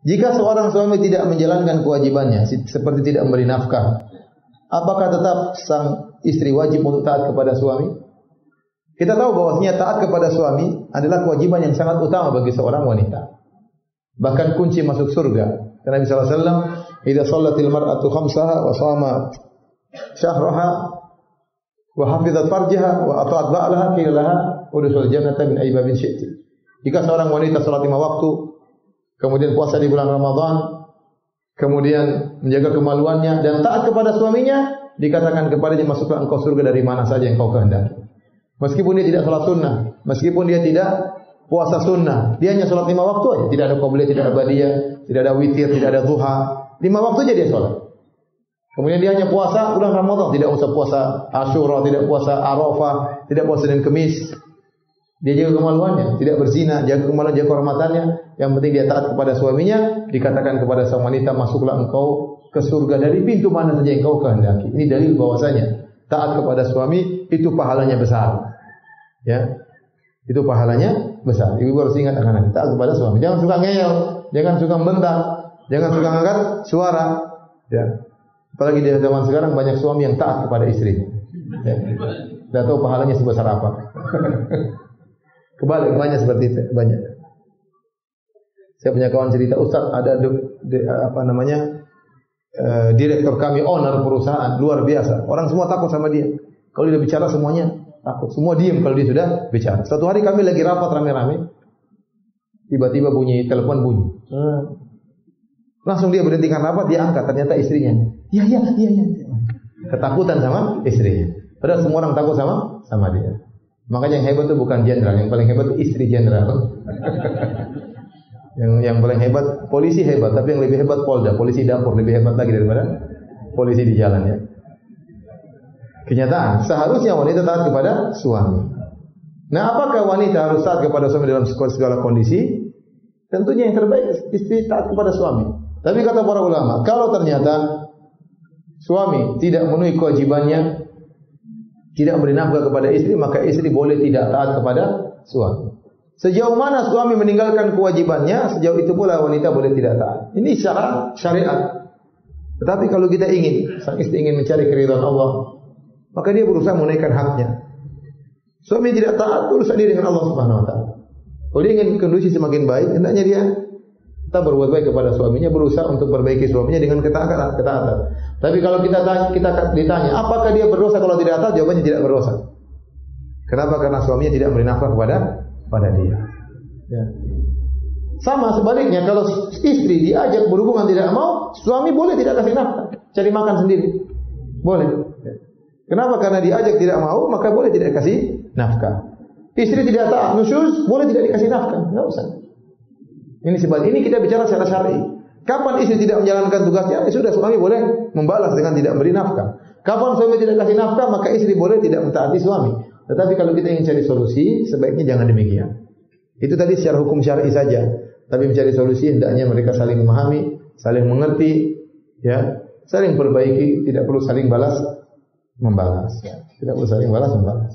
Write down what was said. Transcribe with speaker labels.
Speaker 1: Jika seorang suami tidak menjalankan kewajibannya seperti tidak memberi nafkah, apakah tetap sang istri wajib untuk taat kepada suami? Kita tahu bahwasanya taat kepada suami adalah kewajiban yang sangat utama bagi seorang wanita. Bahkan kunci masuk surga. Karena Nabi sallallahu alaihi wasallam, "Idza shallatil mar'atu khamsaha wa shamat syahraha wa hafizat farjaha wa ata'at ba'laha qila laha udkhul jannata min ayyi babin syi'ti." Jika seorang wanita salat 5 waktu, kemudian puasa di bulan Ramadan, kemudian menjaga kemaluannya dan taat kepada suaminya, dikatakan kepadanya, masuklah engkau surga dari mana saja yang kau kehendaki. Meskipun dia tidak salat sunnah, meskipun dia tidak puasa sunnah, dia hanya salat 5 waktu aja, tidak ada qabliyah, tidak ada ba'diyah, tidak ada witir, tidak ada duha, 5 waktu aja dia salat. Kemudian dia hanya puasa bulan Ramadan, tidak usah puasa Asyura, tidak puasa Arafah, tidak puasa Senin Kemis. Dia jaga kemaluannya, tidak berzina, jaga kemaluan, jaga kehormatannya. Yang penting dia taat kepada suaminya. Dikatakan kepada sang wanita, masuklah engkau ke surga dari pintu mana saja yang kau kehendaki. Ini dalil bahwasanya taat kepada suami itu pahalanya besar. Ya, itu pahalanya besar. Ibu harus ingat anak-anak, taat kepada suami. Jangan suka ngeyel, jangan suka membentak, jangan suka ngangkat suara. Ya. Apalagi di zaman sekarang banyak suami yang taat kepada istrinya. Ya. Tidak tahu pahalanya sebesar apa. Kebalik, banyak seperti itu, banyak. Saya punya kawan cerita, Ustaz, ada direktur kami, owner perusahaan, luar biasa. Orang semua takut sama dia. Kalau dia bicara semuanya takut. Semua diam kalau dia sudah bicara. Suatu hari kami lagi rapat rame-rame, tiba-tiba telepon bunyi. Langsung dia berhentikan rapat, dia angkat, ternyata istrinya. Iya. Ketakutan sama istrinya. Padahal semua orang takut sama dia. Makanya yang hebat itu bukan jenderal, yang paling hebat itu istri jenderal. yang paling hebat polisi hebat, tapi yang lebih hebat Polda, polisi dapur lebih hebat lagi daripada polisi di jalan ya. Kenyataan, seharusnya wanita taat kepada suami. Nah, apakah wanita harus taat kepada suami dalam segala kondisi? Tentunya yang terbaik istri taat kepada suami. Tapi kata para ulama, kalau ternyata suami tidak memenuhi kewajibannya, tidak memberi nafkah kepada istri, maka istri boleh tidak taat kepada suami. Sejauh mana suami meninggalkan kewajibannya, sejauh itu pula wanita boleh tidak taat. Ini secara syariat. Tetapi kalau kita sang istri ingin mencari keridhaan Allah, maka dia berusaha menunaikan haknya. Suami tidak taat, urusan dia dengan Allah Subhanahu wa taala. Kalau dia ingin kondisi semakin baik, hendaknya dia tetap berbuat baik kepada suaminya, berusaha untuk perbaiki suaminya dengan ketaatan. Tapi kalau kita ditanya, apakah dia berdosa kalau tidak taat? Jawabannya tidak berdosa. Kenapa? Karena suaminya tidak memberi nafkah kepada dia. Ya. Sama sebaliknya, kalau istri diajak berhubungan tidak mau, suami boleh tidak kasih nafkah, cari makan sendiri. Boleh. Ya. Kenapa? Karena diajak tidak mau, maka boleh tidak kasih nafkah. Istri tidak taat, nusyuz, boleh tidak dikasih nafkah, enggak usah. Ini kita bicara secara syar'i. Kapan istri tidak menjalankan tugasnya, sudah suami boleh membalas dengan tidak memberi nafkah. Kapan suami tidak kasih nafkah, maka istri boleh tidak mentaati suami. Tetapi kalau kita ingin cari solusi, sebaiknya jangan demikian. Itu tadi secara hukum syar'i saja. Tapi mencari solusi hendaknya mereka saling memahami, saling mengerti, ya, saling perbaiki, tidak perlu saling balas membalas. Ya. Tidak perlu saling balas membalas.